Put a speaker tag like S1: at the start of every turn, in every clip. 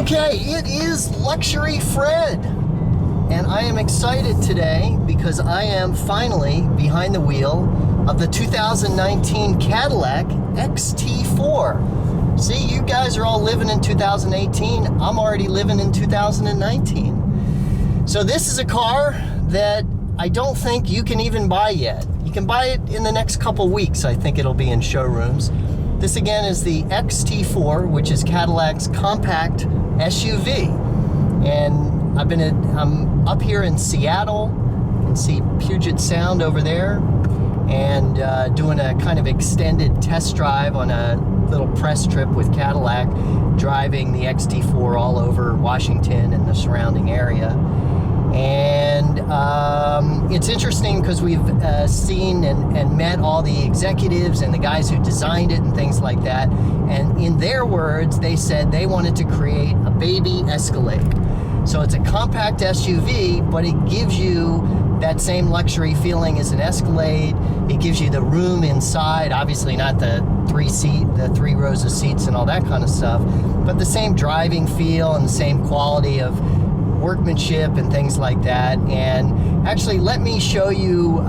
S1: Okay, it is Luxury Fred, and I am excited today because I am finally behind the wheel of the 2019 Cadillac XT4. See, you guys are all living in 2018. I'm already living in 2019. So this is a car that I don't think you can even buy yet. You can buy it in the next couple weeks. I think it'll be in showrooms. This again is the XT4, which is Cadillac's compact SUV. And I'm up here in Seattle. You can see Puget Sound over there, and doing a kind of extended test drive on a little press trip with Cadillac, driving the XT4 all over Washington and the surrounding area. And it's interesting because we've seen and met all the executives and the guys who designed it and things like that. And in their words, they said they wanted to create a baby Escalade. So it's a compact SUV, but it gives you that same luxury feeling as an Escalade. It gives you the room inside, obviously not the three rows of seats and all that kind of stuff, but the same driving feel and the same quality of workmanship and things like that. And actually, let me show you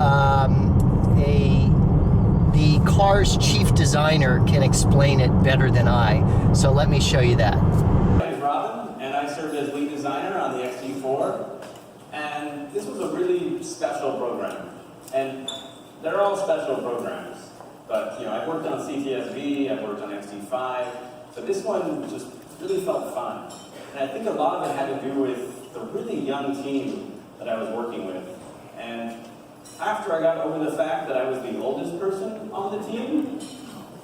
S1: the car's chief designer can explain it better than I. So let me show you that.
S2: My name is Robin, and I served as lead designer on the XT4. And this was a really special program. And they're all special programs. But I've worked on CTSV, I've worked on XT5. So this one just really felt fun. And I think a lot of it had to do with the really young team that I was working with. And after I got over the fact that I was the oldest person on the team,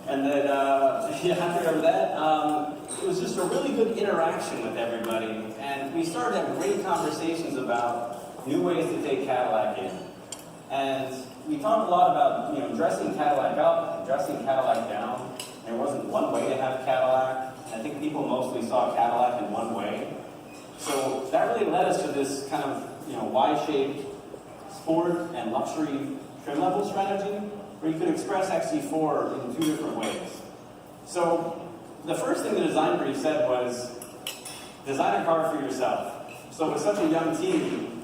S2: and that after that, it was just a really good interaction with everybody. And we started having great conversations about new ways to take Cadillac in. And we talked a lot about dressing Cadillac up and dressing Cadillac down. There wasn't one way to have Cadillac. I think people mostly saw Cadillac in one way. So that really led us to this kind of Y-shaped sport and luxury trim level strategy where you could express XT4 in two different ways. So the first thing the design brief said was, design a car for yourself. So with such a young team,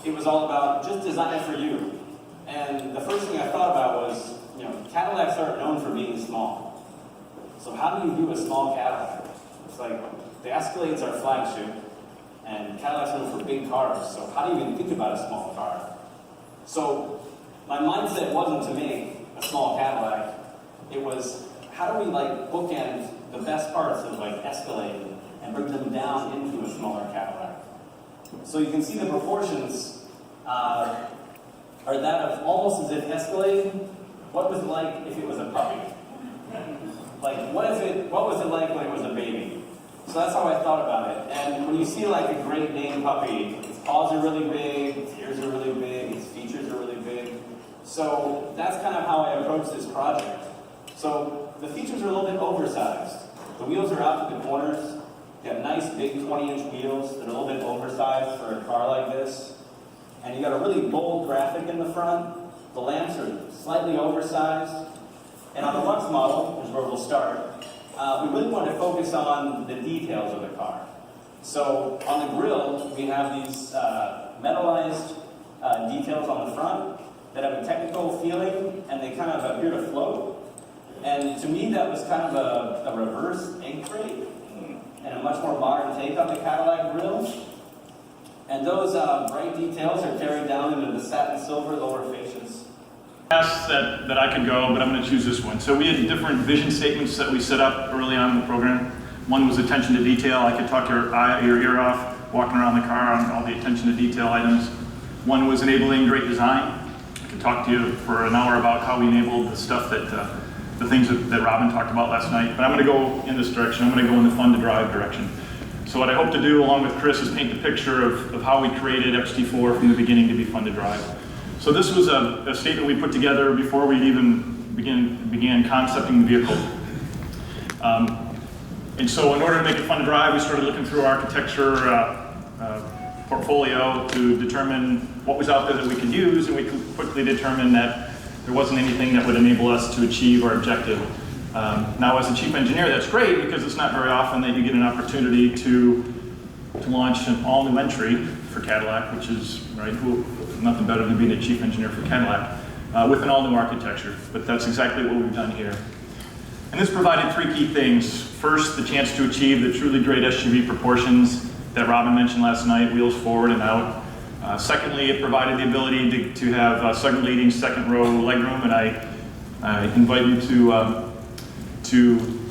S2: it was all about just design it for you. And the first thing I thought about was, Cadillacs aren't known for being small. So how do you do a small Cadillac? It's like, the Escalades are flagship, and Cadillac's known for big cars, so how do you even think about a small car? So my mindset wasn't to make a small Cadillac, it was, how do we bookend the best parts of Escalade and bring them down into a smaller Cadillac? So you can see the proportions are that of almost as if Escalade, what was it like if it was a puppy? What was it like when it was a baby? So that's how I thought about it. And when you see a great Dane puppy, its paws are really big, its ears are really big, its features are really big. So that's kind of how I approached this project. So the features are a little bit oversized. The wheels are out to the corners. You have nice big 20-inch wheels that are a little bit oversized for a car like this. And you got a really bold graphic in the front. The lamps are slightly oversized. And on the Lux model, which is where we'll start, we really want to focus on the details of the car. So on the grille, we have these metallized details on the front that have a technical feeling, and they kind of appear to float. And to me, that was kind of a reverse egg crate, and a much more modern take on the Cadillac grille. And those bright details are carried down into the satin silver lower fascias.
S3: That I could go, but I'm going to choose this one. So we had different vision statements that we set up early on in the program. One was attention to detail. I could talk your ear off walking around the car on all the attention to detail items. One was enabling great design. I could talk to you for an hour about how we enabled the stuff the things that Robin talked about last night. But I'm going to go in this direction. I'm going to go in the fun to drive direction. So what I hope to do along with Chris is paint the picture of how we created XT4 from the beginning to be fun to drive. So this was a statement we put together before we even began concepting the vehicle. And so in order to make it fun to drive, we started looking through our architecture portfolio to determine what was out there that we could use, and we quickly determined that there wasn't anything that would enable us to achieve our objective Now, as a chief engineer, that's great because it's not very often that you get an opportunity to launch an all-new entry for Cadillac, which is, right, nothing better than being a chief engineer for Cadillac, with an all-new architecture. But that's exactly what we've done here. And this provided three key things. First, the chance to achieve the truly great SUV proportions that Robin mentioned last night, wheels forward and out. Secondly, it provided the ability to have second-leading, second-row legroom, and I invite you to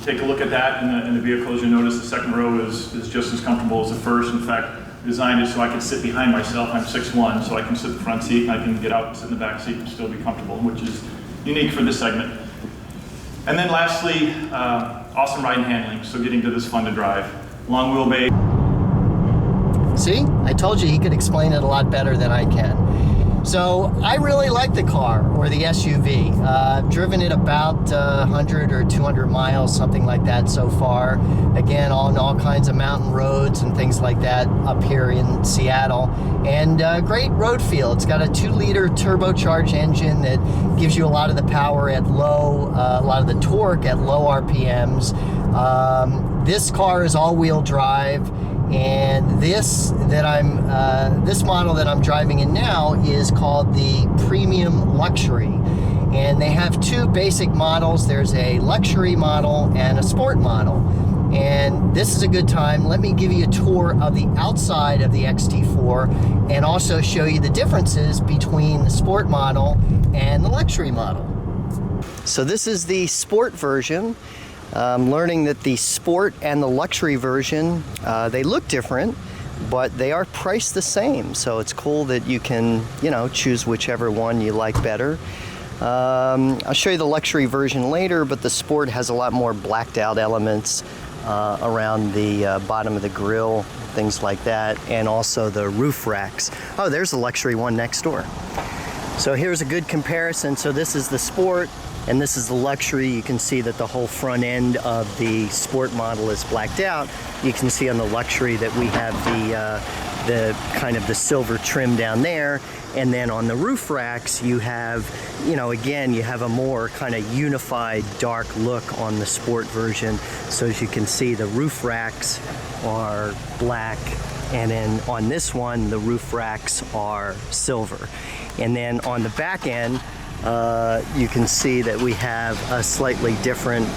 S3: take a look at that in the vehicle. As you notice, the second row is just as comfortable as the first. In fact, designed it so I can sit behind myself. I'm 6'1", so I can sit in the front seat, and I can get out and sit in the back seat and still be comfortable, which is unique for this segment. And then lastly, awesome ride and handling, so getting to this fun to drive. Long wheelbase.
S1: See, I told you he could explain it a lot better than I can. So I really like the car, or the SUV. I've driven it about 100 or 200 miles, something like that so far. Again, on all kinds of mountain roads and things like that up here in Seattle. And great road feel. It's got a 2-liter turbocharged engine that gives you a lot of the power at low, a lot of the torque at low RPMs. This car is all-wheel drive. And this model that I'm driving in now is called the Premium Luxury. And they have two basic models. There's a luxury model and a sport model. And this is a good time. Let me give you a tour of the outside of the XT4 and also show you the differences between the sport model and the luxury model. So this is the sport version. I'm learning that the sport and the luxury version, they look different, but they are priced the same. So it's cool that you can, choose whichever one you like better. I'll show you the luxury version later, but the sport has a lot more blacked out elements around the bottom of the grille, things like that, and also the roof racks. Oh, there's the luxury one next door. So here's a good comparison. So this is the sport, and this is the luxury. You can see that the whole front end of the sport model is blacked out. You can see on the luxury that we have the kind of the silver trim down there. And then on the roof racks, you have, again, you have a more kind of unified dark look on the sport version. So as you can see, the roof racks are black. And then on this one, the roof racks are silver. And then on the back end, you can see that we have a slightly different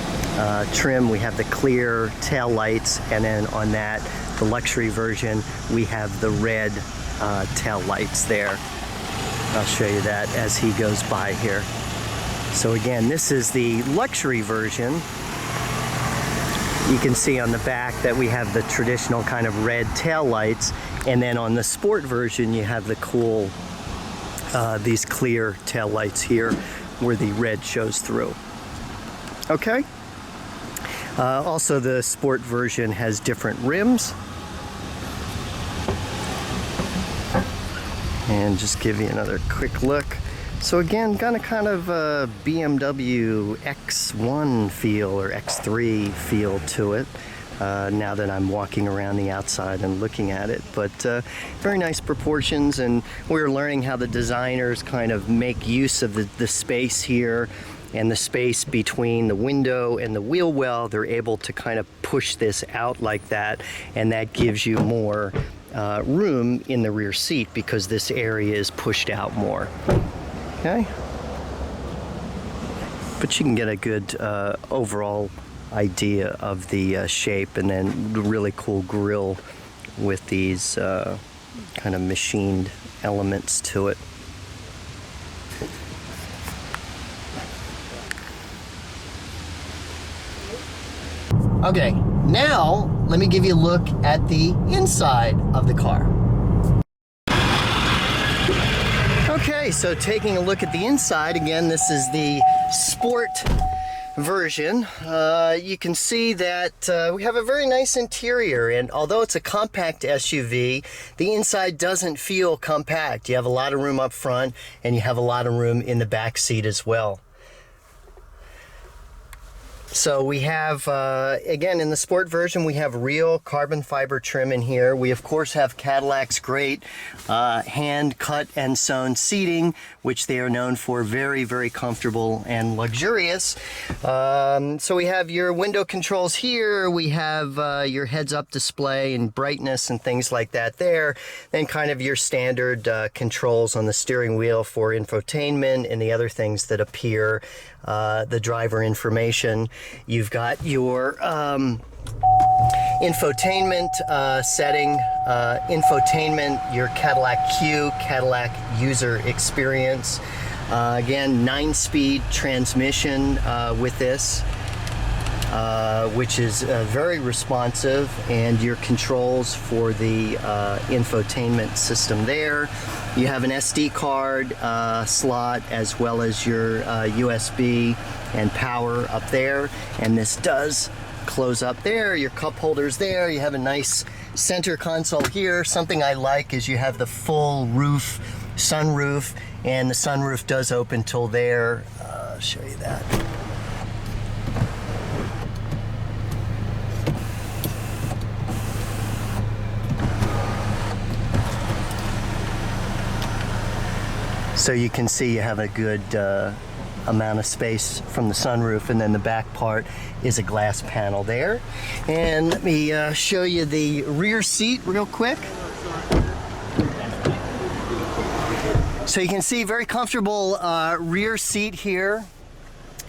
S1: trim. We have the clear tail lights, and then on that, the luxury version, we have the red tail lights there. I'll show you that as he goes by here. So again, this is the luxury version. You can see on the back that we have the traditional kind of red tail lights, and then on the sport version, you have the cool these clear tail lights here where the red shows through. Okay. Also, the sport version has different rims. And just give you another quick look. So again, got a kind of a BMW X1 feel or X3 feel to it. Now that I'm walking around the outside and looking at it, but very nice proportions, and we're learning how the designers kind of make use of the space here and the space between the window and the wheel well. They're able to kind of push this out like that, and that gives you more room in the rear seat because this area is pushed out more. Okay, but you can get a good overall idea of the shape, and then the really cool grille with these kind of machined elements to it. Okay, now let me give you a look at the inside of the car. Okay, so taking a look at the inside, again, this is the sport version. You can see that we have a very nice interior, and although it's a compact SUV, the inside doesn't feel compact. You have a lot of room up front, and you have a lot of room in the back seat as well. So we have, again, in the sport version, we have real carbon fiber trim in here. We, of course, have Cadillac's great hand cut and sewn seating, which they are known for, very, very comfortable and luxurious. So we have your window controls here. We have your heads-up display and brightness and things like that there. Then kind of your standard controls on the steering wheel for infotainment and the other things that appear, the driver information. You've got your infotainment setting, infotainment, your Cadillac Q, Cadillac user experience. Again, 9-speed transmission with this, which is very responsive, and your controls for the infotainment system there. You have an SD card slot, as well as your USB and power up there, and this does close up there. Your cup holders there. You have a nice center console here. Something I like is you have the full roof, sunroof, and the sunroof does open till there. I'll show you that. So you can see you have a good amount of space from the sunroof, and then the back part is a glass panel there. And let me show you the rear seat real quick. So you can see very comfortable rear seat here.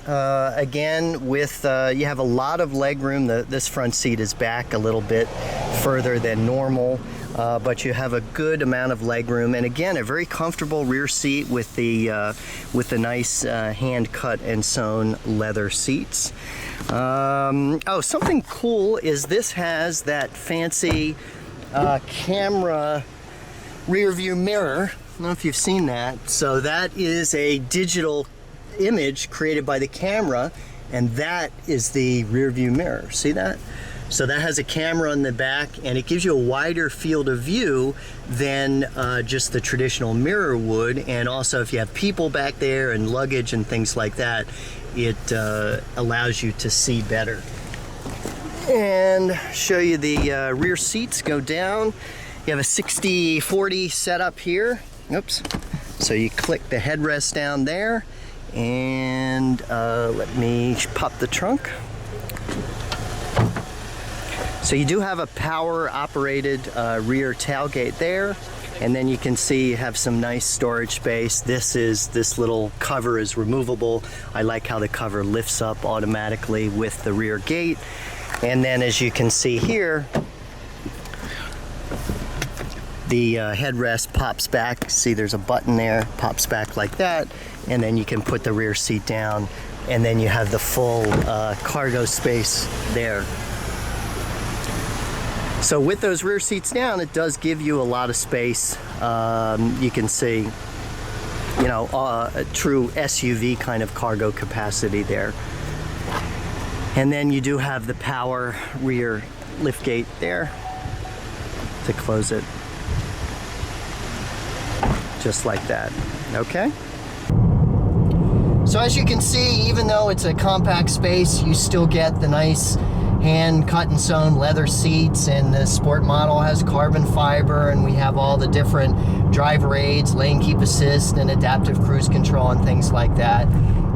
S1: Again, with you have a lot of leg room. This front seat is back a little bit further than normal. But you have a good amount of leg room, and again, a very comfortable rear seat with the nice hand cut and sewn leather seats. Oh, something cool is this has that fancy camera rear view mirror. I don't know if you've seen that. So that is a digital image created by the camera, and that is the rear view mirror. See that? So that has a camera on the back, and it gives you a wider field of view than just the traditional mirror would. And also, if you have people back there and luggage and things like that, it allows you to see better. And show you the rear seats go down. You have a 60/40 setup here. Oops. So you click the headrest down there, and let me pop the trunk. So you do have a power operated rear tailgate there, and then you can see you have some nice storage space. This little cover is removable. I like how the cover lifts up automatically with the rear gate. And then, as you can see here, the headrest pops back. See, there's a button there, pops back like that, and then you can put the rear seat down, and then you have the full cargo space there. So with those rear seats down, it does give you a lot of space. You can see, you know, a true SUV kind of cargo capacity there. And then you do have the power rear liftgate there to close it. Just like that, okay? So as you can see, even though it's a compact space, you still get the nice hand cut and sewn leather seats, and the sport model has carbon fiber, and we have all the different driver aids, lane keep assist, and adaptive cruise control and things like that,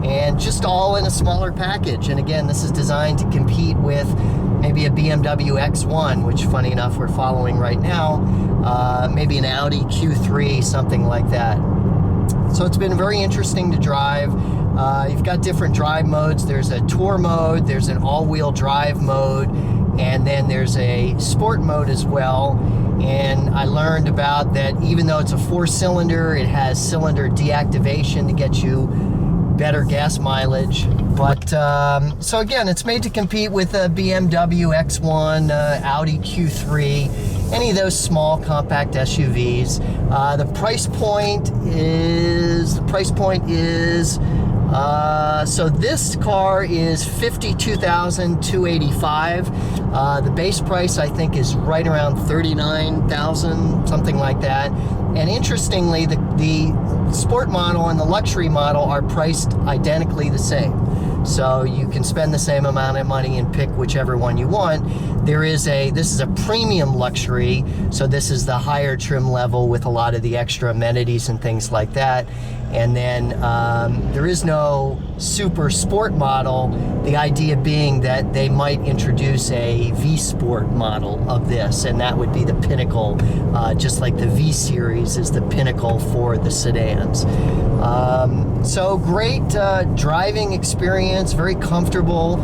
S1: and just all in a smaller package. And again, this is designed to compete with maybe a BMW X1, which funny enough we're following right now, maybe an Audi Q3, something like that. So it's been very interesting to drive. You've got different drive modes. There's a tour mode, there's an all-wheel drive mode, and then there's a sport mode as well. And I learned about that even though it's a 4-cylinder, it has cylinder deactivation to get you better gas mileage. But so again, it's made to compete with a BMW X1, Audi Q3, any of those small compact SUVs. The price point is so this car is $52,285. The base price I think is right around $39,000, something like that. And interestingly, the sport model and the luxury model are priced identically the same. so you can spend the same amount of money and pick whichever one you want. This is a premium luxury, so this is the higher trim level with a lot of the extra amenities and things like that. And then there is no super sport model, the idea being that they might introduce a V Sport model of this, and that would be the pinnacle, just like the V Series is the pinnacle for the sedans. So great driving experience, very comfortable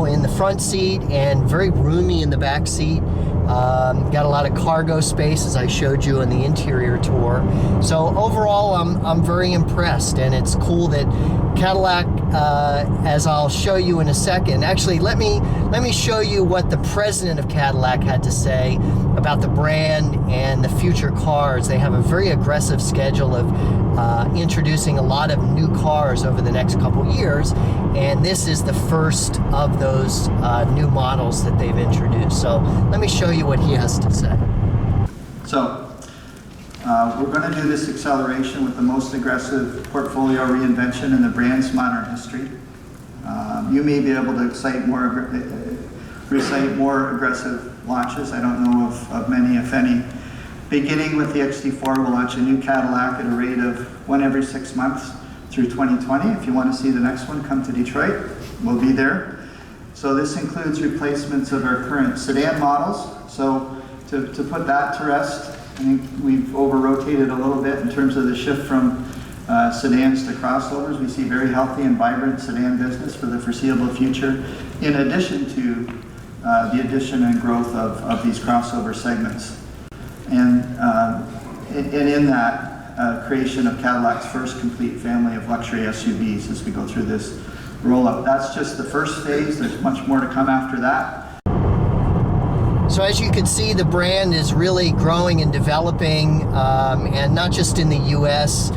S1: in the front seat and very roomy in the back seat. Got a lot of cargo space, as I showed you in the interior tour. So overall, I'm very impressed, and it's cool that Cadillac, as I'll show you in a second. Actually, let me show you what the president of Cadillac had to say about the brand and the future cars. They have a very aggressive schedule of introducing a lot of new cars over the next couple years, and this is the first of those new models that they've introduced. So let me show you what he has to say.
S4: So we're going to do this acceleration with the most aggressive portfolio reinvention in the brand's modern history. You may be able to recite more aggressive launches. I don't know of many, if any. Beginning with the XT4, we'll launch a new Cadillac at a rate of one every 6 months through 2020. If you want to see the next one, come to Detroit. We'll be there. So this includes replacements of our current sedan models. So to put that to rest, I think we've over-rotated a little bit in terms of the shift from sedans to crossovers. We see very healthy and vibrant sedan business for the foreseeable future, in addition to the addition and growth of these crossover segments. And in that, creation of Cadillac's first complete family of luxury SUVs as we go through this roll-up. That's just the first phase. There's much more to come after that.
S1: So as you can see, the brand is really growing and developing, and not just in the US.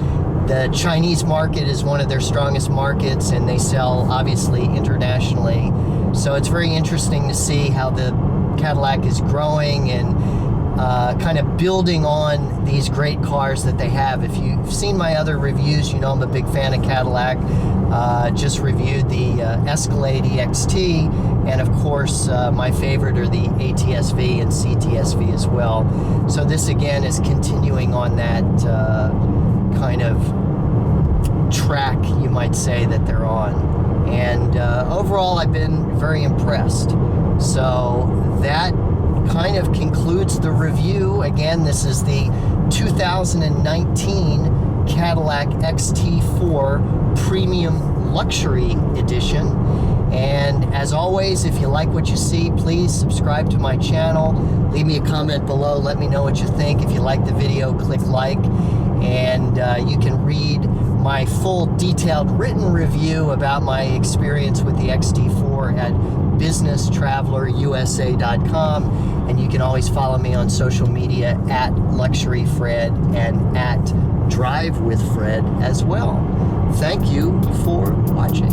S1: The Chinese market is one of their strongest markets, and they sell obviously internationally. So it's very interesting to see how the Cadillac is growing and kind of building on these great cars that they have. If you've seen my other reviews, you know I'm a big fan of Cadillac. Just reviewed the Escalade XT, and of course my favorite are the ATS-V and CTS-V as well. So this again is continuing on that kind of track, you might say, that they're on. And overall, I've been very impressed. So that kind of concludes the review. Again, this is the 2019 Cadillac XT4 Premium Luxury Edition. And as always, if you like what you see, please subscribe to my channel. Leave me a comment below. Let me know what you think. If you like the video, click like. And you can read my full detailed written review about my experience with the XT4 at businesstravelerusa.com, and you can always follow me on social media at LuxuryFred and at DriveWithFred as well. Thank you for watching.